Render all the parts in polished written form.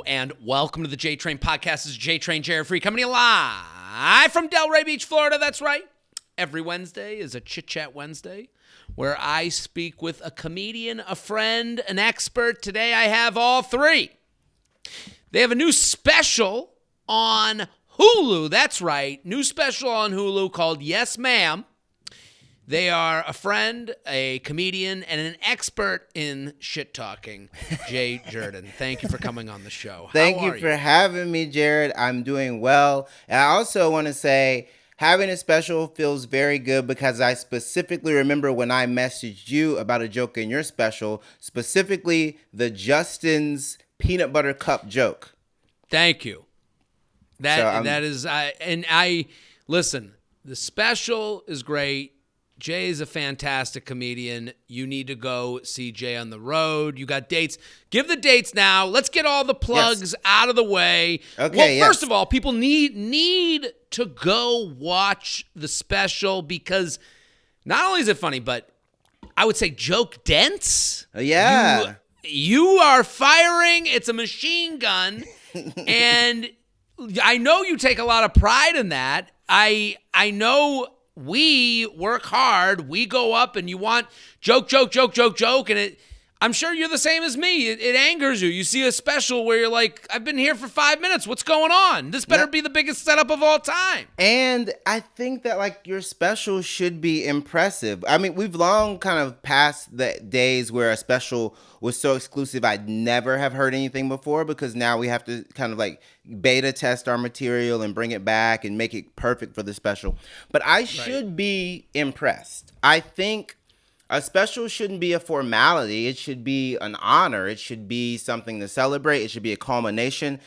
and welcome to the J Train Podcast. This is J Train Jared Free coming to you live from Delray Beach, Florida. That's right. Every Wednesday is a Chit Chat Wednesday where I speak with a comedian, a friend, an expert. Today I have all three. They have a new special on Hulu. That's right. New special on Hulu called Yes Ma'am. They are a friend, a comedian, and an expert in shit-talking, Jay Jurden. Thank you for coming on the show. Thank you for having me, Jared. I'm doing well. And I also want to say having a special feels very good because I specifically remember when I messaged you about a joke in your special, specifically the Justin's peanut butter cup joke. Thank you. Listen, the special is great. Jay is a fantastic comedian. You need to go see Jay on the road. You got dates. Give the dates now. Let's get all the plugs out of the way. Okay. Well, first of all, people need to go watch the special because not only is it funny, but I would say joke dense. Yeah. You are firing. It's a machine gun. And I know you take a lot of pride in that. I know we work hard. We go up and you want joke. And I'm sure you're the same as me. It angers you. You see a special where you're like, I've been here for 5 minutes. What's going on? This better be the biggest setup of all time. And I think that your special should be impressive. I mean, we've long kind of passed the days where a special was so exclusive I'd never have heard anything before, because now we have to kind of beta test our material and bring it back and make it perfect for the special. But I should be impressed. I think a special shouldn't be a formality. It should be an honor. It should be something to celebrate. It should be a culmination.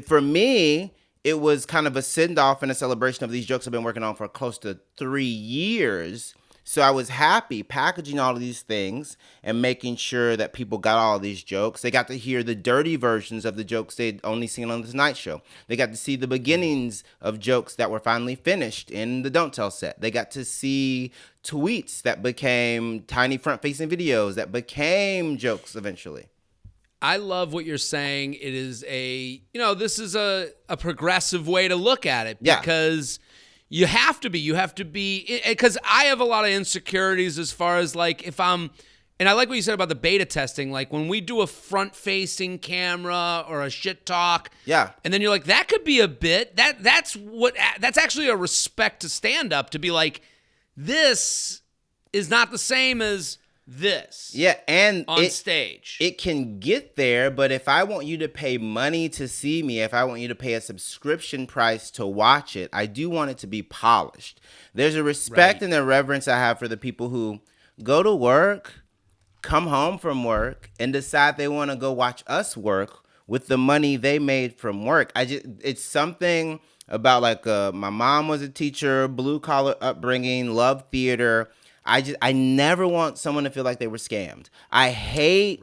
For me, it was kind of a send-off and a celebration of these jokes I've been working on for close to 3 years. So I was happy packaging all of these things and making sure that people got all of these jokes. They got to hear the dirty versions of the jokes they'd only seen on the Tonight Show. They got to see the beginnings of jokes that were finally finished in the Don't Tell set. They got to see tweets that became tiny front-facing videos that became jokes eventually. I love what you're saying. It is this is a progressive way to look at it because you have to be, because I have a lot of insecurities as far as and I like what you said about the beta testing, when we do a front-facing camera or a shit talk, and then you're like, that could be a bit, that's actually a respect to stand-up, to be like, this is not the same as this. Yeah, and on stage. It can get there, but if I want you to pay money to see me, if I want you to pay a subscription price to watch it, I do want it to be polished. There's a respect and a reverence I have for the people who go to work, come home from work, and decide they want to go watch us work with the money they made from work. It's something about my mom was a teacher, blue collar upbringing, loved theater. I never want someone to feel like they were scammed. I hate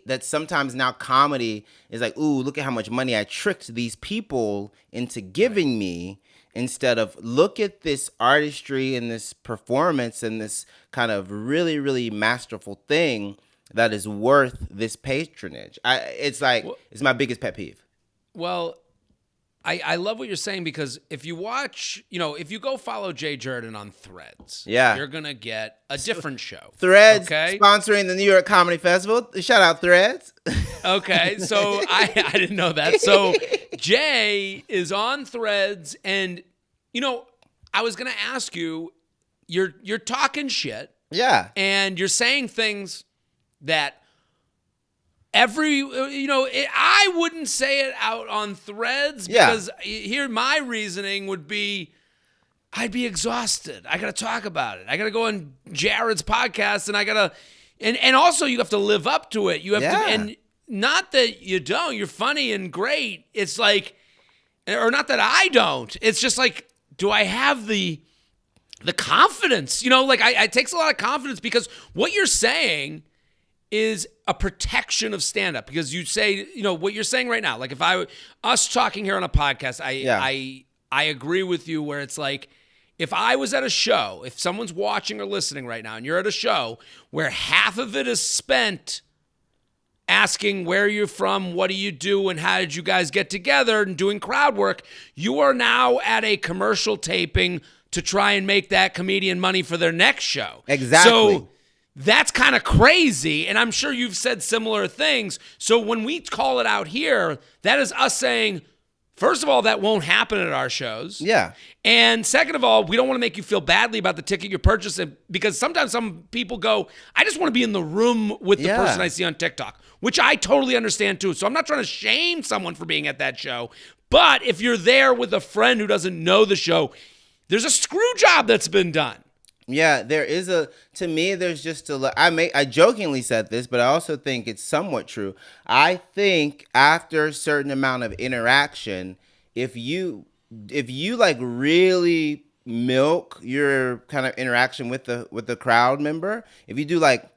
that sometimes now comedy is like, ooh, look at how much money I tricked these people into giving me, instead of look at this artistry and this performance and this kind of really, really masterful thing that is worth this patronage. It's my biggest pet peeve. Well, I love what you're saying, because if you watch, if you go follow Jay Jurden on Threads, you're going to get a different show. Threads, sponsoring the New York Comedy Festival. Shout out Threads. Okay, so I didn't know that. So Jay is on Threads, and, I was going to ask you, you're talking shit. Yeah. And you're saying things that I wouldn't say it out on Threads, because here my reasoning would be, I'd be exhausted. I got to talk about it. I got to go on Jared's podcast, and I got to, and also you have to live up to it. You have to, and not that you don't, you're funny and great. It's or not that I don't. It's just do I have the confidence? It takes a lot of confidence, because what you're saying is a protection of stand-up, because you say, what you're saying right now, if us talking here on a podcast, I agree with you, where it's if I was at a show, if someone's watching or listening right now and you're at a show where half of it is spent asking where you're from, what do you do, and how did you guys get together, and doing crowd work. You are now at a commercial taping to try and make that comedian money for their next show. Exactly. So that's kind of crazy, and I'm sure you've said similar things. So when we call it out here, that is us saying, first of all, that won't happen at our shows. Yeah. And second of all, we don't want to make you feel badly about the ticket you're purchasing, because sometimes some people go, I just want to be in the room with the person I see on TikTok, which I totally understand too. So I'm not trying to shame someone for being at that show. But if you're there with a friend who doesn't know the show, there's a screw job that's been done. Yeah, to me, there's just I jokingly said this, but I also think it's somewhat true. I think after a certain amount of interaction, if you like really milk your kind of interaction with the crowd member, if you do like,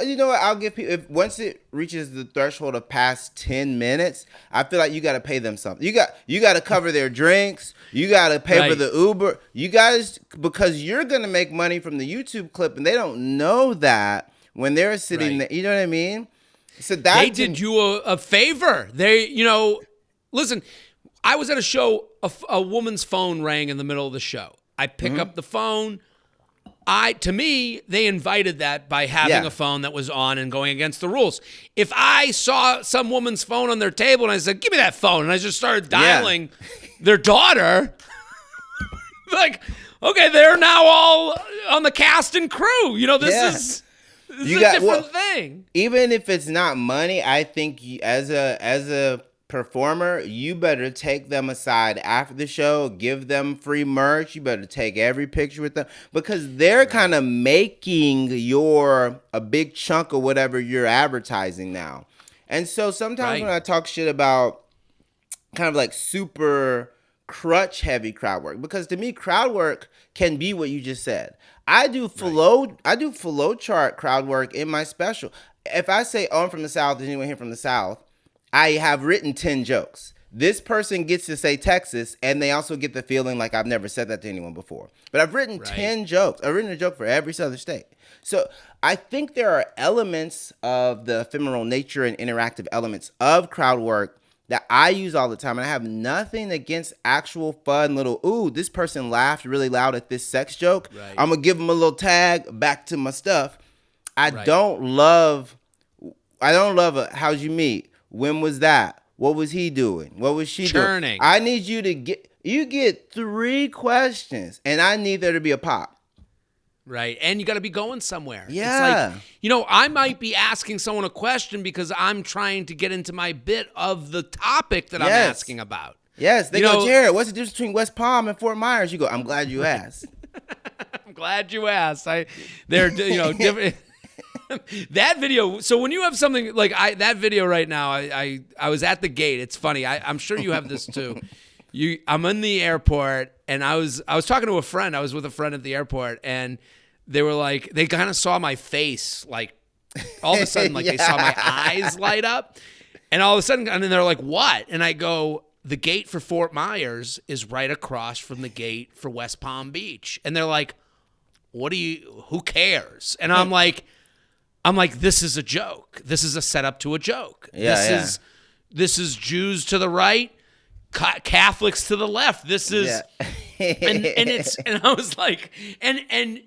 you know what, I'll give people, once it reaches the threshold of past 10 minutes, I feel like you got to pay them something. You got to cover their drinks. You got to pay for the Uber. You guys, because you're going to make money from the YouTube clip, and they don't know that when they're sitting there. You know what I mean? So that they did you a favor. They, listen, I was at a show, a woman's phone rang in the middle of the show. I pick up the phone. To me, they invited that by having a phone that was on and going against the rules. If I saw some woman's phone on their table and I said, give me that phone, and I just started dialing their daughter, like, okay, they're now all on the cast and crew. This is a different thing. Even if it's not money, I think as a performer, you better take them aside after the show, give them free merch. You better take every picture with them, because they're kind of making a big chunk of whatever you're advertising now. And so sometimes when I talk shit about kind of like super crutch heavy crowd work, because to me crowd work can be what you just said. I do flow chart crowd work in my special. If I say, I'm from the South, is anyone here from the South? I have written 10 jokes. This person gets to say Texas, and they also get the feeling like I've never said that to anyone before. But I've written 10 jokes. I've written a joke for every southern state. So I think there are elements of the ephemeral nature and interactive elements of crowd work that I use all the time. And I have nothing against actual fun little, ooh, this person laughed really loud at this sex joke. I'm going to give them a little tag, back to my stuff. I don't love how'd you meet? When was that? What was he doing? What was she doing? I need you to get 3 questions, and I need there to be a pop. Right. And you got to be going somewhere. Yeah. It's like, I might be asking someone a question because I'm trying to get into my bit of the topic that I'm asking about. Yes. They go, Jared, what's the difference between West Palm and Fort Myers? You go, I'm glad you asked. I'm glad you asked. They're, different. That video. So when you have something like that video right now, I was at the gate. It's funny. I'm sure you have this too. I'm in the airport, and I was talking to a friend. I was with a friend at the airport, and they were like, they kind of saw my face, like all of a sudden, like they saw my eyes light up, and all of a sudden, and then they're like, what? And I go, the gate for Fort Myers is right across from the gate for West Palm Beach, and they're like, who cares? And I'm like, this is a joke. This is a setup to a joke. This is Jews to the right, Catholics to the left. This is, and I was like, and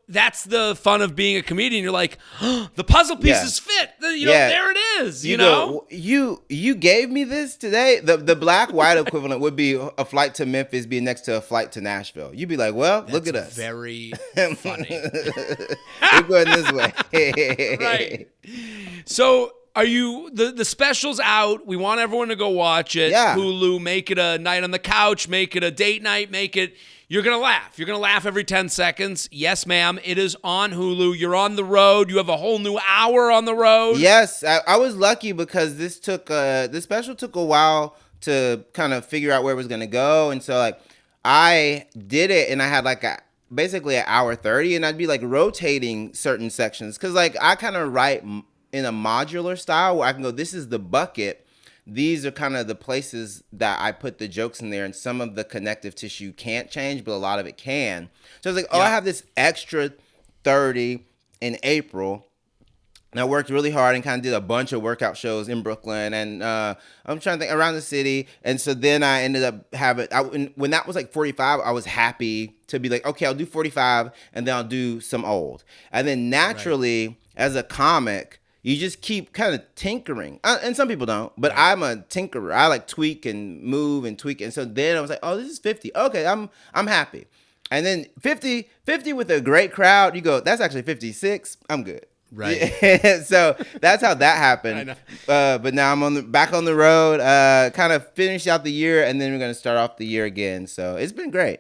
that's the fun of being a comedian. You're like, the puzzle pieces fit. There it is. You gave me this today. The black-white equivalent would be a flight to Memphis being next to a flight to Nashville. You'd be like, well, look at us. Very funny. We're going this way. Right. So are you, the special's out. We want everyone to go watch it. Yeah. Hulu, make it a night on the couch, make it a date night, you're going to laugh. You're going to laugh every 10 seconds. Yes, ma'am. It is on Hulu. You're on the road. You have a whole new hour on the road. Yes. I was lucky because this special took a while to kind of figure out where it was going to go. And so like I did it, and I had like basically an hour 30, and I'd be like rotating certain sections. Cause like I kind of write in a modular style where I can go, this is the bucket. These are kind of the places that I put the jokes in there, and some of the connective tissue can't change, but a lot of it can. So I was like, I have this extra 30 in April. And I worked really hard and kind of did a bunch of workout shows in Brooklyn, and I'm trying to think around the city. And so then I ended up when that was like 45, I was happy to be like, okay, I'll do 45, and then I'll do some old. And then naturally, as a comic, you just keep kind of tinkering. And some people don't, but I'm a tinkerer. I like tweak and move and tweak. And so then I was like, oh, this is 50. Okay, I'm happy. And then 50 with a great crowd, you go, that's actually 56. I'm good. Right. So that's how that happened. I know. But now I'm back on the road, kind of finish out the year, and then we're going to start off the year again. So it's been great.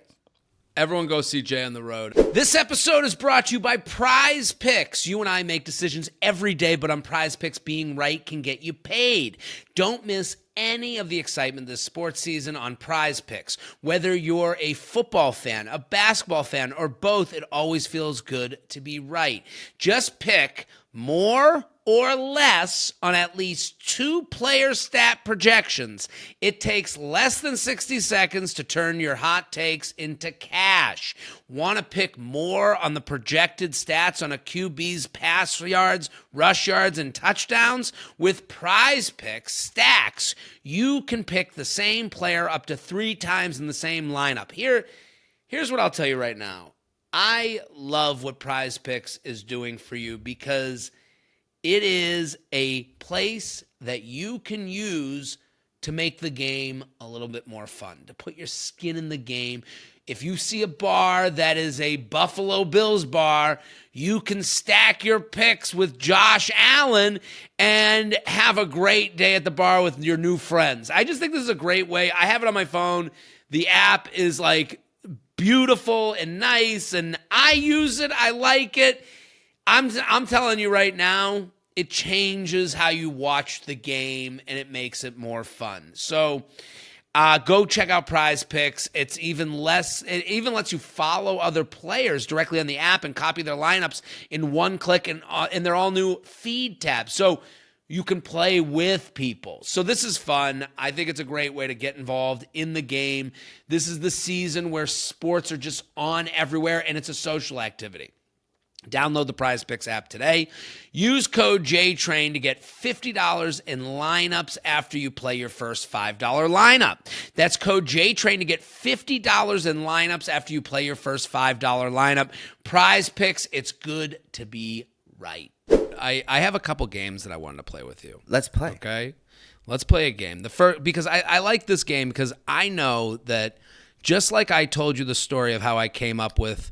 Everyone go see Jay on the road. This episode is brought to you by Prize Picks. You and I make decisions every day, but on Prize Picks, being right can get you paid. Don't miss any of the excitement this sports season on Prize Picks. Whether you're a football fan, a basketball fan, or both, it always feels good to be right. Just pick more or less on at least 2 player stat projections. It takes less than 60 seconds to turn your hot takes into cash. Want to pick more on the projected stats on a QB's pass yards, rush yards, and touchdowns? With Prize Picks stacks, you can pick the same player up to 3 times in the same lineup. Here's what I'll tell you right now. I love what Prize Picks is doing for you because it is a place that you can use to make the game a little bit more fun, to put your skin in the game. If you see a bar that is a Buffalo Bills bar, you can stack your picks with Josh Allen and have a great day at the bar with your new friends. I just think this is a great way. I have it on my phone. The app is like beautiful and nice, and I use it. I like it. I'm telling you right now, it changes how you watch the game, and it makes it more fun. So go check out Prize Picks. It even lets you follow other players directly on the app and copy their lineups in one click and in their all new feed tab. So you can play with people. So this is fun. I think it's a great way to get involved in the game. This is the season where sports are just on everywhere, and it's a social activity. Download the Prize Picks app today. Use code JTRAIN to get $50 in lineups after you play your first $5 lineup. That's code JTRAIN to get $50 in lineups after you play your first $5 lineup. Prize Picks, it's good to be right. I have a couple games that I wanted to play with you. Let's play. Okay? Let's play a game. Because I like this game because I know that just like I told you the story of how I came up with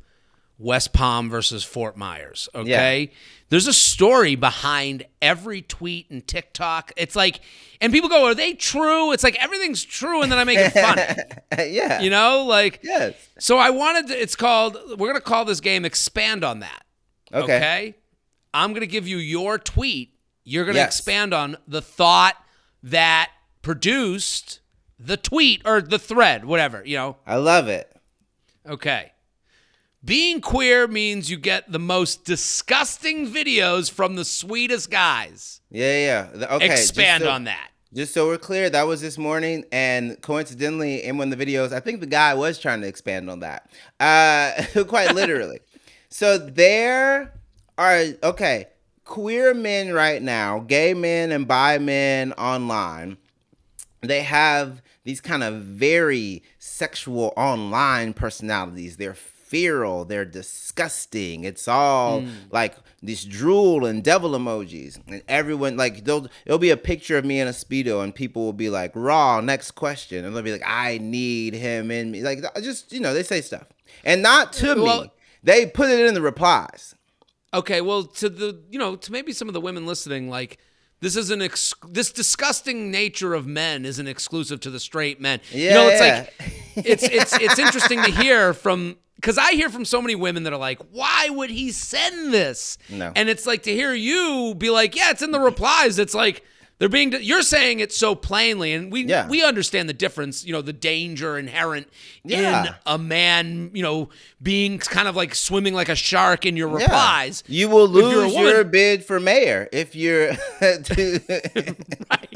West Palm versus Fort Myers, okay? Yeah. There's a story behind every tweet and TikTok. It's like, and people go, are they true? It's like everything's true, and then I make it funny. Yeah. You know, like, yes. So we're going to call this game Expand on That. Okay? I'm going to give you your tweet. You're going to expand on the thought that produced the tweet or the thread, whatever, you know? I love it. Okay. Being queer means you get the most disgusting videos from the sweetest guys. Yeah. Okay. Expand on that. Just so we're clear, that was this morning, and coincidentally, in one of the videos, I think the guy was trying to expand on that, quite literally. So there are, queer men right now, gay men and bi men online, they have these kind of very sexual online personalities. They're feral, they're disgusting. It's all like this drool and devil emojis, and everyone like it'll be a picture of me in a Speedo, and people will be like, raw, next question, and they'll be like, I need him in me, like, just, you know, they say stuff, and not to me, they put it in the replies. Okay, well, to maybe some of the women listening, like, this is this disgusting nature of men isn't exclusive to the straight men. Yeah, you know, it's like it's interesting to hear from, because I hear from so many women that are like, why would he send this? No. And it's like to hear you be like, yeah, it's in the replies. It's like you're saying it so plainly, and we understand the difference, you know, the danger inherent in a man, you know, being kind of like swimming like a shark in your replies. You will lose your bid for mayor if you're right.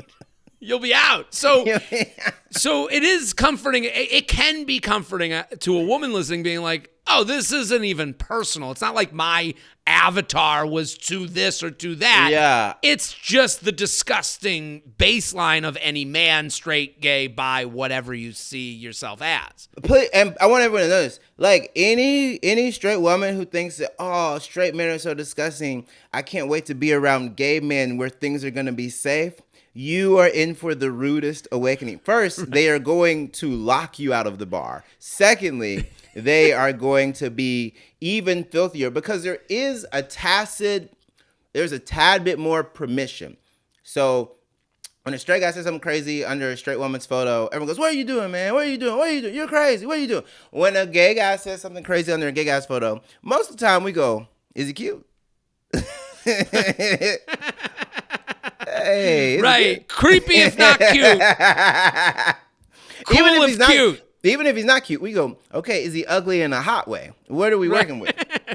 You'll be out. So it is comforting. It can be comforting to a woman listening, being like, oh, this isn't even personal. It's not like my avatar was to this or to that. Yeah. It's just the disgusting baseline of any man, straight, gay, bi, whatever you see yourself as. And I want everyone to know this. Like, any straight woman who thinks that, oh, straight men are so disgusting, I can't wait to be around gay men where things are going to be safe. You are in for the rudest awakening. First, they are going to lock you out of the bar. Secondly, they are going to be even filthier because there's a tad bit more permission. So when a straight guy says something crazy under a straight woman's photo, everyone goes, what are you doing, man? What are you doing? What are you doing? You're crazy. What are you doing? When a gay guy says something crazy under a gay guy's photo, most of the time we go, is he cute? Hey, right. Creepy if not cute. Cool even if he's not cute. Even if he's not cute, we go, okay, is he ugly in a hot way? What are we working with?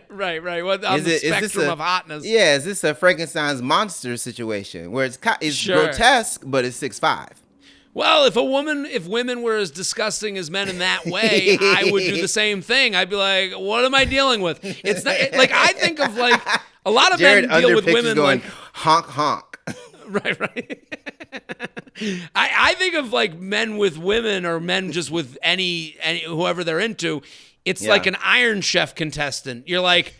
Right. What on the spectrum of hotness? Yeah, is this a Frankenstein's monster situation where it's grotesque, but it's 6'5"? Well, if women were as disgusting as men in that way, I would do the same thing. I'd be like, what am I dealing with? It's not like I think of like a lot of Jared men deal with women going, like honk honk. Right. I think of like men with women or men just with any whoever they're into. It's like an Iron Chef contestant. You're like,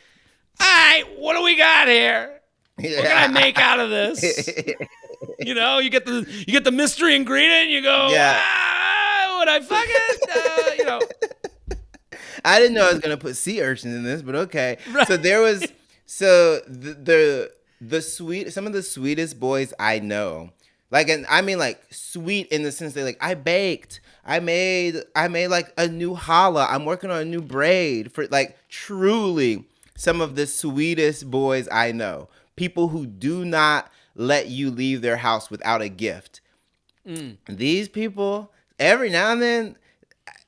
all right, what do we got here? What can I make out of this? You know, you get the mystery ingredient. You go, would I fuck it? You know. I didn't know I was gonna put sea urchins in this, but okay. Right. So there was some of the sweetest boys I know. Like, and I mean like sweet in the sense that like I baked. I made like a new challah. I'm working on a new braid for like truly some of the sweetest boys I know. People who do not let you leave their house without a gift. These people, every now and then,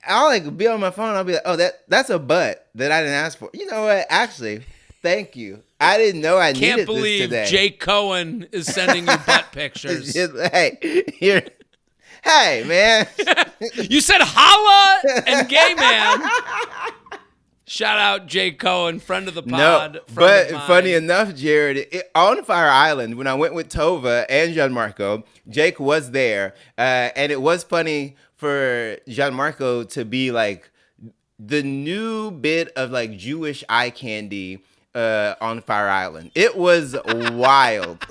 I'll like be on my phone. I'll be like, oh, that's a butt that I didn't ask for. You know what? Actually, thank you. I didn't know I needed this today. Can't believe Jay Cohen is sending you butt pictures. Hey, man. You said holla and gay man. Shout out Jay Cohen, friend of the pod. No, but funny enough, Jared, on Fire Island, when I went with Tova and Gianmarco, Jake was there. And it was funny for Gianmarco to be like the new bit of like Jewish eye candy on Fire Island. It was wild.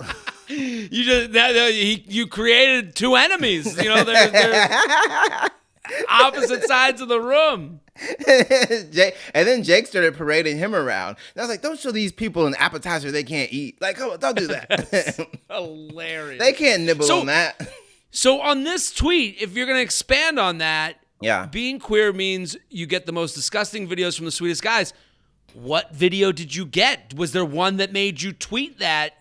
You created two enemies. You know, they're opposite sides of the room. And then Jake started parading him around. And I was like, don't show these people an appetizer they can't eat. Like, come on, don't do that. Hilarious. They can't nibble on that. So on this tweet, if you're going to expand on that, being queer means you get the most disgusting videos from the sweetest guys. What video did you get? Was there one that made you tweet that?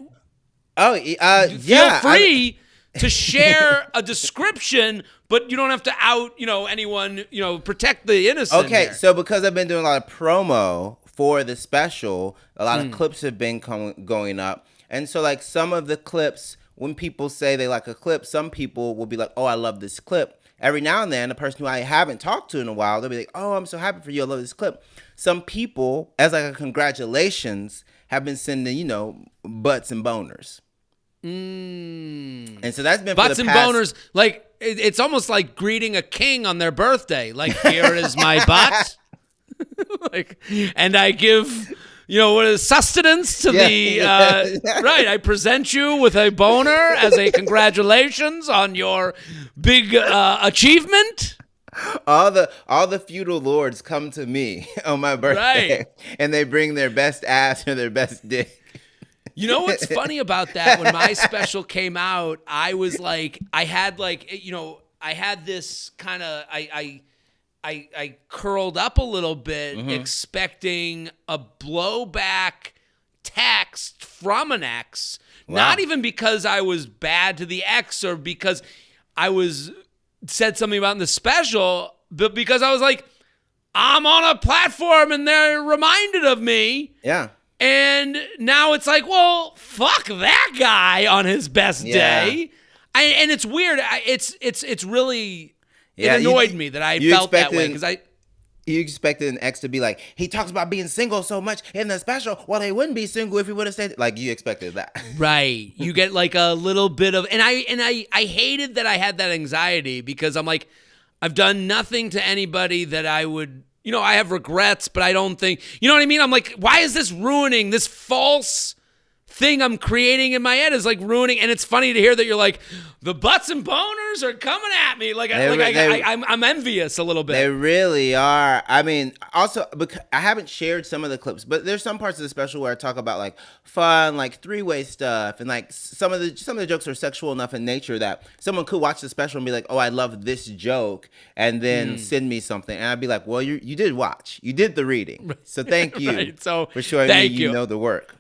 Oh, Feel free to share a description, but you don't have to out, anyone, protect the innocent. Okay, here. So because I've been doing a lot of promo for the special, a lot of clips have been going up. And so like some of the clips, when people say they like a clip, some people will be like, oh, I love this clip. Every now and then, a person who I haven't talked to in a while, they'll be like, oh, I'm so happy for you. I love this clip. Some people, as like a congratulations, have been sending, butts and boners. And so that's been butts for the and boners. Like, it's almost like greeting a king on their birthday. Like, here is my butt. And I give... what is sustenance to the, right, I present you with a boner as a congratulations on your big achievement. All the feudal lords come to me on my birthday, right. And they bring their best ass or their best dick. You know what's funny about that? When my special came out, I was like, I had this kind of, I curled up a little bit, expecting a blowback text from an ex. Wow. Not even because I was bad to the ex or because I said something about in the special, but because I was like, I'm on a platform and they're reminded of me. Yeah. And now it's like, well, fuck that guy on his best day. And it's weird. It's really... It annoyed me that I felt that way because You expected an ex to be like, he talks about being single so much in the special. Well, they wouldn't be single if he would have said, like, you expected that. Right. You get like a little bit of, and I hated that I had that anxiety because I'm like, I've done nothing to anybody that I would, I have regrets, but I don't think, you know what I mean? I'm like, why is this ruining this false thing I'm creating in my head is like ruining, and it's funny to hear that you're like, the butts and boners are coming at me. I'm envious a little bit. They really are. I mean, also, because I haven't shared some of the clips, but there's some parts of the special where I talk about like fun, like three-way stuff, and like some of the jokes are sexual enough in nature that someone could watch the special and be like, oh, I love this joke, and then send me something, and I'd be like, well, you did watch, you did the reading, so thank you right. So for showing me you know the work.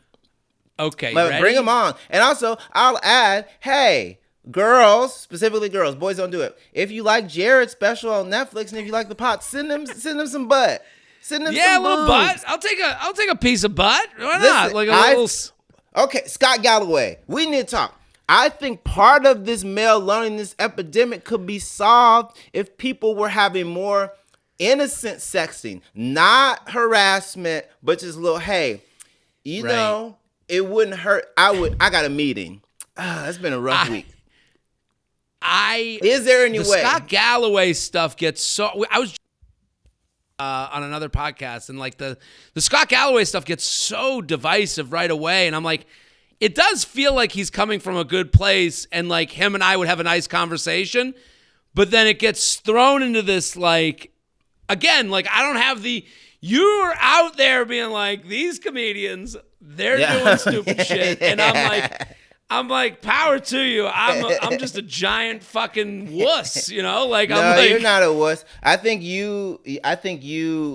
Okay, but ready? Bring them on. And also, I'll add, hey, girls, specifically girls, boys don't do it. If you like Jared's special on Netflix, and if you like the pot, send them some butt. Send them some a little boobs. butt. I'll take a piece of butt. Why not? Like a little. Okay, Scott Galloway, we need to talk. I think part of this male loneliness epidemic could be solved if people were having more innocent sexting, not harassment, but just a little, hey, you know. It wouldn't hurt. I got a meeting. It's been a rough week. Is there any way? The Scott Galloway stuff gets so. I was on another podcast, and like the Scott Galloway stuff gets so divisive right away, and I'm like, it does feel like he's coming from a good place, and like him and I would have a nice conversation, but then it gets thrown into this like, again, like I don't have the. You're out there being like, these comedians, they're doing stupid shit. And I'm like, power to you. I'm just a giant fucking wuss, Like no, I'm like, you're not a wuss. I think you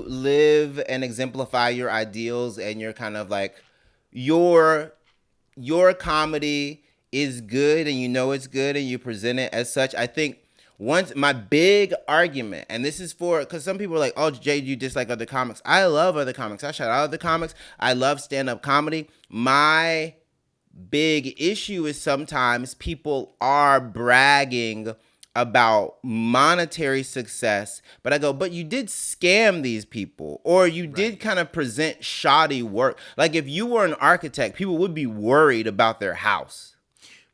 live and exemplify your ideals, and you're kind of like your comedy is good, and it's good, and you present it as such. I think once my big argument, and this is because some people are like, oh, Jay, you dislike other comics. I love other comics. I shout out other comics. I love stand-up comedy. My big issue is sometimes people are bragging about monetary success, but I go, but you did scam these people, or you did kind of present shoddy work. Like if you were an architect, people would be worried about their house.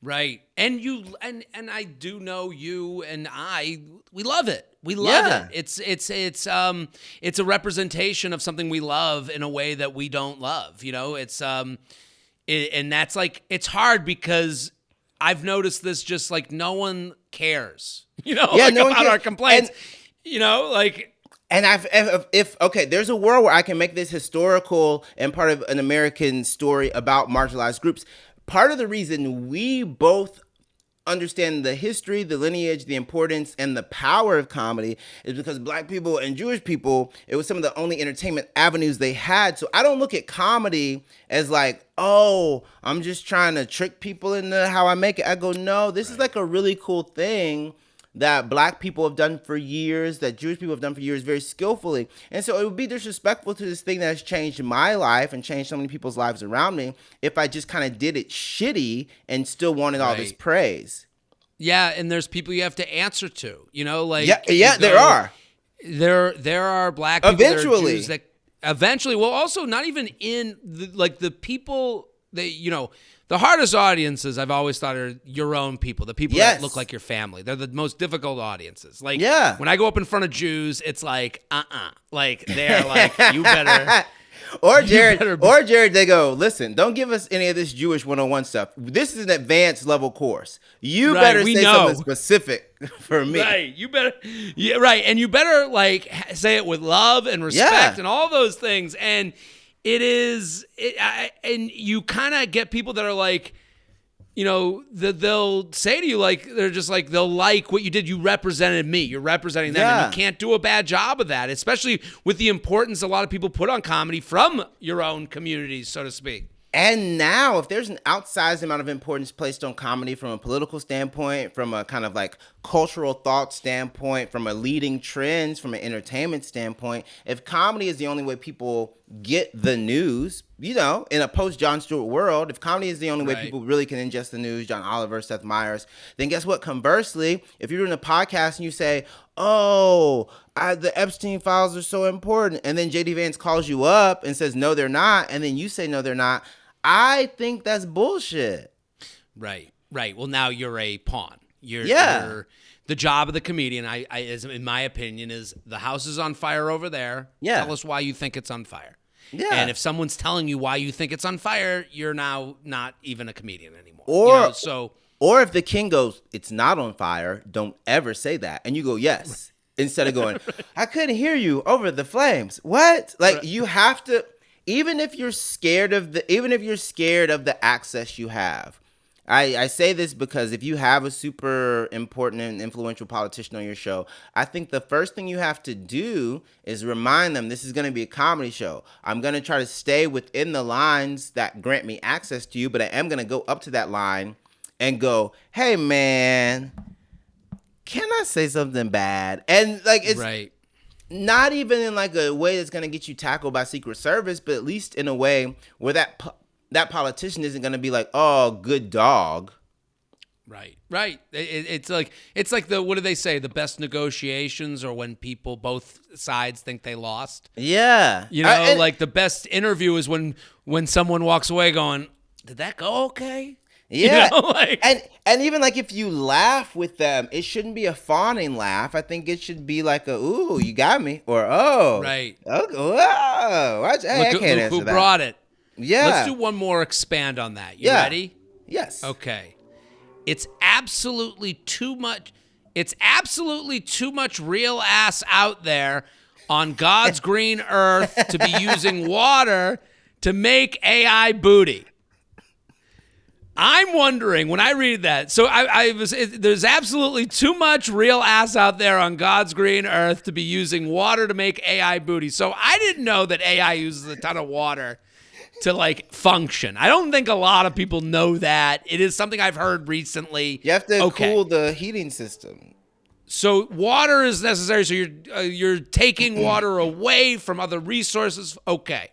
Right. And you and I do know you and we love it. We love it. It's a representation of something we love in a way that we don't love. And that's like, it's hard because I've noticed this, just like no one cares, about our complaints, And if there's a world where I can make this historical and part of an American story about marginalized groups. Part of the reason we both understand the history, the lineage, the importance, and the power of comedy is because Black people and Jewish people, it was some of the only entertainment avenues they had. So I don't look at comedy as like, oh, I'm just trying to trick people into how I make it. I go, no, this is like a really cool thing that Black people have done for years, that Jewish people have done for years very skillfully. And so it would be disrespectful to this thing that has changed my life and changed so many people's lives around me if I just kind of did it shitty and still wanted all this praise. Yeah, and there's people you have to answer to, there are. There are Black people eventually. That are Jews that eventually, well, also not even in the people that, the hardest audiences I've always thought are your own people, the people that look like your family. They're the most difficult audiences. Like, when I go up in front of Jews, it's like, like they're like, you better. Or Jared, they go, listen, don't give us any of this Jewish 101 stuff. This is an advanced level course. You better say something specific for me. Right. You better, and you better like say it with love and respect and all those things. And and you kind of get people that are like, they'll say to you, like, they're just like, they'll like what you did. You represented me. You're representing them. And you can't do a bad job of that, especially with the importance a lot of people put on comedy from your own communities, so to speak. And now, if there's an outsized amount of importance placed on comedy from a political standpoint, from a kind of like cultural thought standpoint, from a leading trends, from an entertainment standpoint, if comedy is the only way people get the news, in a post-Jon Stewart world, if comedy is the only way Right. people really can ingest the news, John Oliver, Seth Meyers, then guess what? Conversely, if you're doing a podcast and you say, the Epstein files are so important, and then JD Vance calls you up and says, no, they're not, and then you say, no, they're not, I think that's bullshit. Right. Well, now you're a pawn. You're the job of the comedian, in my opinion, is the house is on fire over there. Yeah. Tell us why you think it's on fire. Yeah. And if someone's telling you why you think it's on fire, you're now not even a comedian anymore. Or if the king goes, it's not on fire, don't ever say that. And you go, yes. Instead of going, I couldn't hear you over the flames. What? You have to, even if you're scared of the access you have. I say this because if you have a super important and influential politician on your show, I think the first thing you have to do is remind them this is going to be a comedy show. I'm going to try to stay within the lines that grant me access to you, but I am going to go up to that line and go, hey, man, can I say something bad? And it's right. Not even in a way that's going to get you tackled by Secret Service, but at least in a way where that politician isn't going to be like, oh, good dog. Right. It's like what do they say? The best negotiations are when both sides think they lost. Yeah. The best interview is when someone walks away going, did that go okay? Yeah. And even if you laugh with them, it shouldn't be a fawning laugh. I think it should be like ooh, you got me. Or, oh. Right. Okay, whoa. I can't answer who that. Brought it. Yeah. Let's do one more expand on that. You ready? Yes. Okay. It's absolutely too much real ass out there on God's green earth to be using water to make AI booty. I'm wondering when I read that. So there's absolutely too much real ass out there on God's green earth to be using water to make AI booty. So I didn't know that AI uses a ton of water to function. I don't think a lot of people know that. It is something I've heard recently. You have to cool the heating system. So water is necessary. So you're taking water away from other resources. Okay.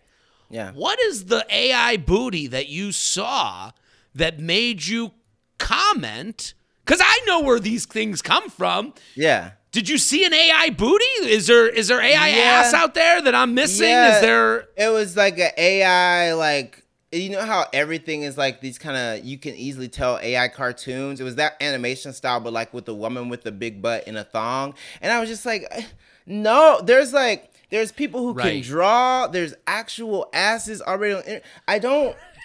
Yeah. What is the AI booty that you saw that made you comment? Because I know where these things come from. Yeah. Did you see an AI booty? Is there AI ass out there that I'm missing? Yeah, Is there? It was an AI, you know how everything is these kind of, you can easily tell AI cartoons? It was that animation style, but with the woman with the big butt in a thong. And I was just no, there's people who can draw. There's actual asses already on.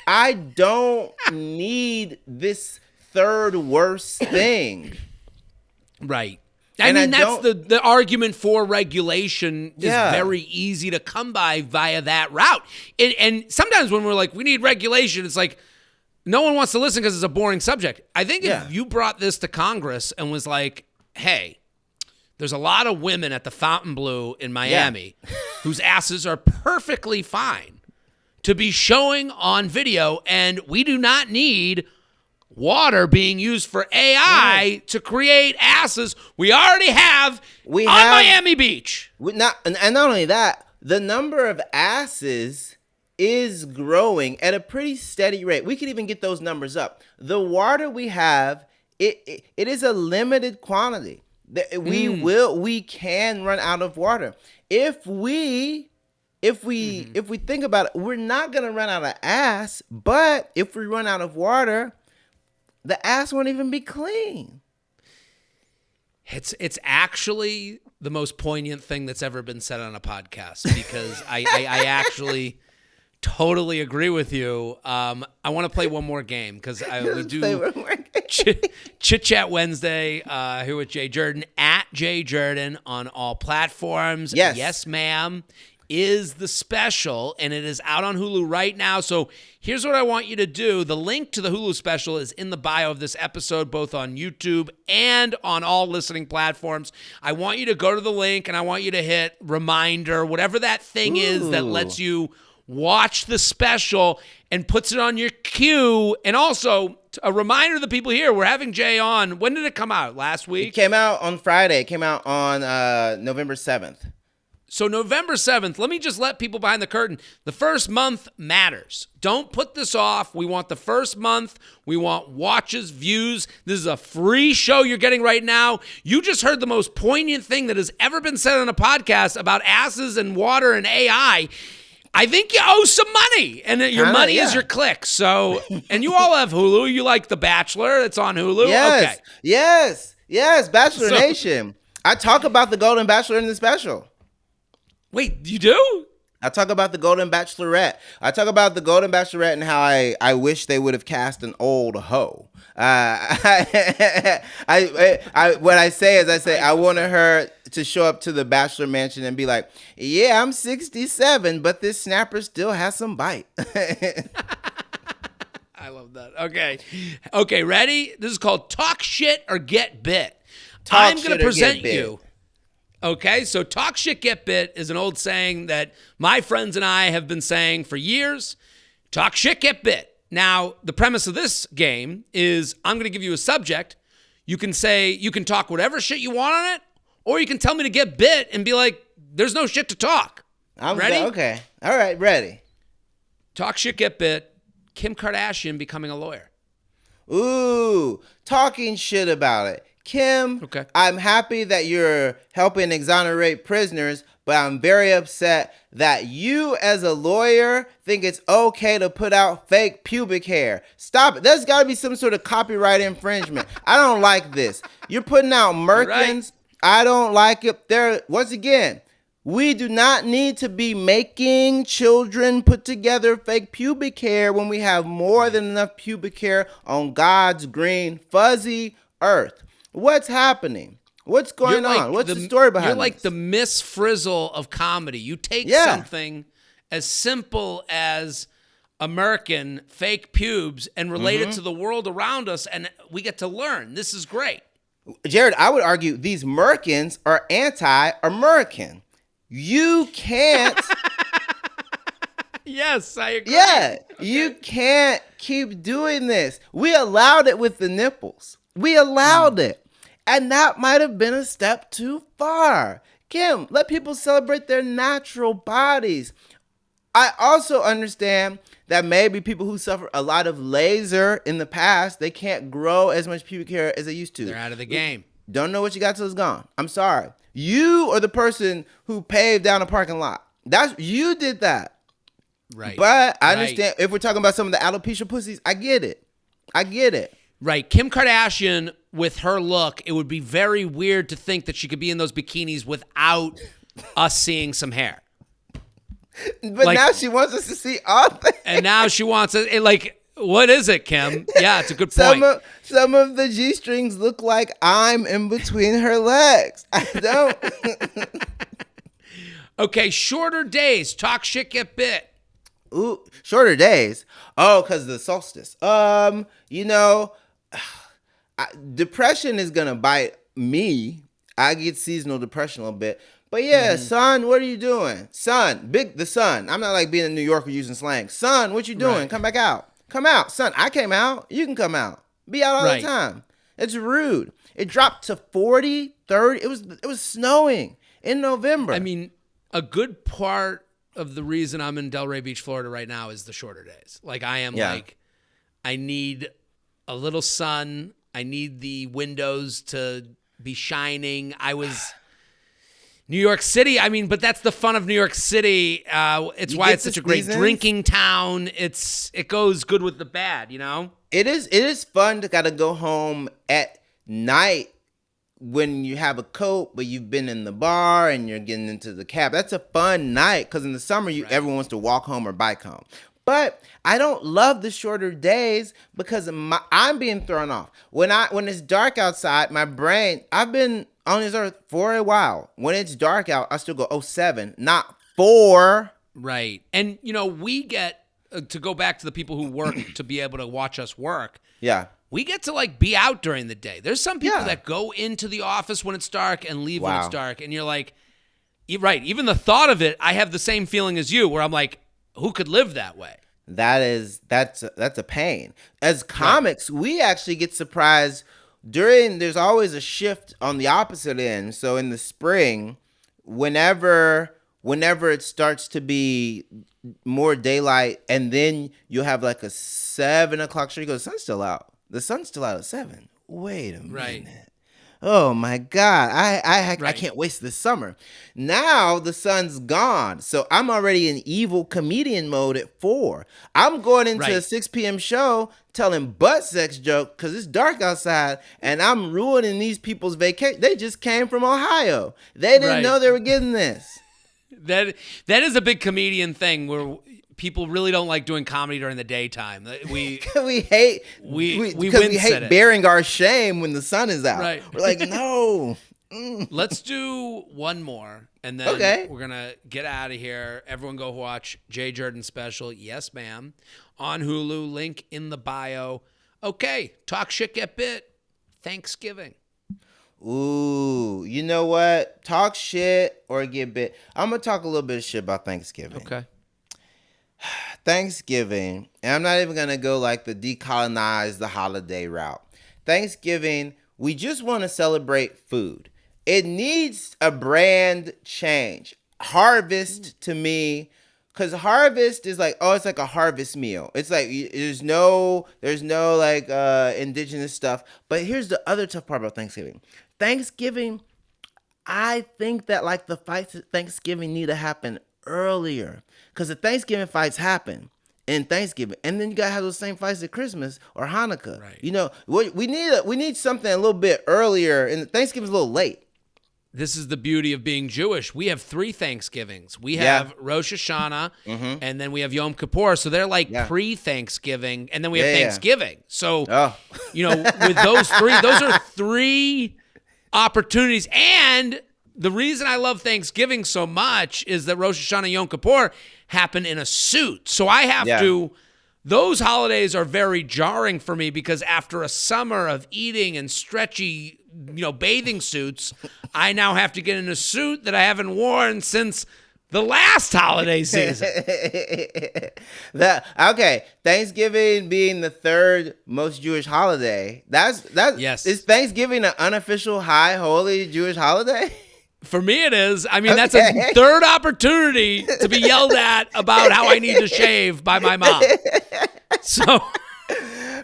I don't need this third worst thing. Right. That's the argument for regulation is very easy to come by via that route. And sometimes when we're we need regulation, it's no one wants to listen because it's a boring subject. I think if you brought this to Congress and was hey, there's a lot of women at the Fontainebleau in Miami whose asses are perfectly fine to be showing on video, and we do not need water being used for AI to create asses we already have on Miami Beach. And not only that, the number of asses is growing at a pretty steady rate. We could even get those numbers up. The water we have, it is a limited quantity. We can run out of water. If we think about it, we're not gonna run out of ass, but if we run out of water, the ass won't even be clean. It's actually the most poignant thing that's ever been said on a podcast because I actually totally agree with you. I want to play one more game because we do Chit Chat Wednesday here with Jay Jurden at Jay Jurden on all platforms. Yes, ma'am. Is the special, and it is out on Hulu right now. So here's what I want you to do. The link to the Hulu special is in the bio of this episode, both on YouTube and on all listening platforms. I want you to go to the link, and I want you to hit reminder, whatever that thing is that lets you watch the special and puts it on your queue. And also, a reminder to the people here, we're having Jay on. When did it come out? Last week? It came out on Friday. It came out on November 7th. So November 7th, let me just let people behind the curtain. The first month matters. Don't put this off. We want the first month. We want watches, views. This is a free show you're getting right now. You just heard the most poignant thing that has ever been said on a podcast about asses and water and AI. I think you owe some money, and your money is your clicks. So, and you all have Hulu. You like The Bachelor. It's on Hulu. Yes, okay. yes, Bachelor Nation. I talk about the Golden Bachelor in the special. Wait, you do? I talk about the Golden Bachelorette. I talk about the Golden Bachelorette and how I wish they would have cast an old hoe. What I say is I wanted her to show up to the Bachelor mansion and be like, yeah, I'm 67, but this snapper still has some bite. I love that. Okay, ready? This is called Talk Shit or Get Bit. I'm going to present you. Okay, so talk shit, get bit is an old saying that my friends and I have been saying for years. Talk shit, get bit. Now, the premise of this game is I'm going to give you a subject. You can talk whatever shit you want on it, or you can tell me to get bit and be like, there's no shit to talk. I'm ready? Okay. All right, ready. Talk shit, get bit. Kim Kardashian becoming a lawyer. Ooh, talking shit about it. Kim, okay. I'm happy that you're helping exonerate prisoners, but I'm very upset that you as a lawyer think it's okay to put out fake pubic hair. Stop it. There's got to be some sort of copyright infringement. I don't like this. You're putting out Murkins. Right. I don't like it. Once again, we do not need to be making children put together fake pubic hair when we have more than enough pubic hair on God's green fuzzy earth. What's happening? What's going on? What's the story behind You're like this? the Miss Frizzle of comedy. You take something as simple as a Murkin, fake pubes, and relate it to the world around us, and we get to learn. This is great. Jared, I would argue these Murkins are anti-American. You can't... Yes, I agree. Yeah, you can't keep doing this. We allowed it with the nipples. We allowed it. And that might have been a step too far. Kim, let people celebrate their natural bodies. I also understand that maybe people who suffer a lot of laser in the past, they can't grow as much pubic hair as they used to. They're out of the game. Don't know what you got till it's gone. I'm sorry. You are the person who paved down a parking lot. You did that. Right. But I understand if we're talking about some of the alopecia pussies, I get it. Right. Kim Kardashian, with her look, it would be very weird to think that she could be in those bikinis without us seeing some hair. But now she wants us to see all things. And now she wants us, what is it, Kim? Yeah, it's a good point. Some of the G-strings look like I'm in between her legs. I don't. Okay, shorter days. Talk shit, get bit. Ooh, shorter days. Oh, because of the solstice. Depression is gonna bite me. I get seasonal depression a little bit. But yeah, son, what are you doing? Son, the sun. I'm not like being in New York or using slang. Son, what you doing? Right. Come back out. Come out. Son, I came out. You can come out. Be out all the time. It's rude. It dropped to 40, 30. It was snowing in November. I mean, a good part of the reason I'm in Delray Beach, Florida right now is the shorter days. I need a little sun. I need the windows to be shining. I was New York City. I mean, but that's the fun of New York City. It's why it's such a great drinking town. It goes good with the bad, you know? It is fun to gotta go home at night when you have a coat, but you've been in the bar and you're getting into the cab. That's a fun night because in the summer, everyone wants to walk home or bike home. But I don't love the shorter days because I'm being thrown off. When it's dark outside, my brain, I've been on this earth for a while. When it's dark out, I still go 07, not 4. Right. And, we get, to go back to the people who work to be able to watch us work. Yeah. We get to be out during the day. There's some people that go into the office when it's dark and leave when it's dark. And you're like, right. Even the thought of it, I have the same feeling as you where I'm like, who could live that way? That's a pain. As comics, we actually get surprised there's always a shift on the opposite end. So in the spring, whenever whenever it starts to be more daylight, and then you'll have like a 7 o'clock show. You go, the sun's still out. The sun's still out at 7. Wait a minute. Oh my God, I can't waste this summer. Now the sun's gone. So I'm already in evil comedian mode at 4. I'm going into a 6 p.m. show telling butt sex joke because it's dark outside, and I'm ruining these people's vacation. They just came from Ohio. They didn't know they were getting this. That is a big comedian thing where people really don't like doing comedy during the daytime. We hate bearing our shame when the sun is out. Right. We're like, no. Let's do one more, and then we're gonna get out of here. Everyone, go watch Jay Jurden special. Yes, ma'am, on Hulu. Link in the bio. Okay, talk shit, get bit. Thanksgiving. Ooh, you know what? Talk shit or get bit. I'm gonna talk a little bit of shit about Thanksgiving. Okay. Thanksgiving, and I'm not even going to go like the decolonize the holiday route. Thanksgiving, we just want to celebrate food. It needs a brand change. Harvest, to me, because harvest is like, it's like a harvest meal. It's like there's no like indigenous stuff. But here's the other tough part about Thanksgiving. Thanksgiving, I think that like the fights at Thanksgiving need to happen earlier, because the Thanksgiving fights happen in Thanksgiving, and then you gotta have those same fights at Christmas or Hanukkah. Right. You know, we need something a little bit earlier, and Thanksgiving's a little late. This is the beauty of being Jewish. We have 3 Thanksgivings. We have Rosh Hashanah, and then we have Yom Kippur. So they're like pre-Thanksgiving, and then we have Thanksgiving. So, you know, with those 3, those are 3 opportunities. And the reason I love Thanksgiving so much is that Rosh Hashanah and Yom Kippur happen in a suit. So I have to, those holidays are very jarring for me, because after a summer of eating and stretchy, bathing suits, I now have to get in a suit that I haven't worn since the last holiday season. Thanksgiving being the 3rd most Jewish holiday. Is Thanksgiving an unofficial high holy Jewish holiday? For me, it is. I mean, that's a 3rd opportunity to be yelled at about how I need to shave by my mom. So,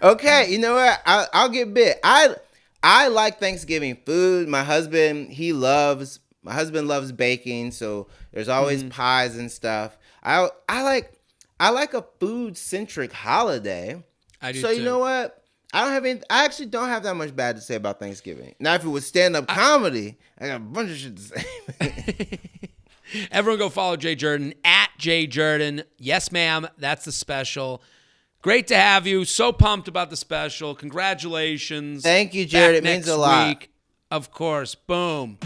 okay, you know what? I'll get bit. I like Thanksgiving food. My husband loves baking, so there's always pies and stuff. I like a food-centric holiday. I do. So you know what? I actually don't have that much bad to say about Thanksgiving. Now, if it was stand-up comedy, I got a bunch of shit to say. Everyone go follow Jay Jurden at Jay Jurden. Yes, ma'am. That's the special. Great to have you. So pumped about the special. Congratulations. Thank you, Jared. It means a lot. Of course. Boom.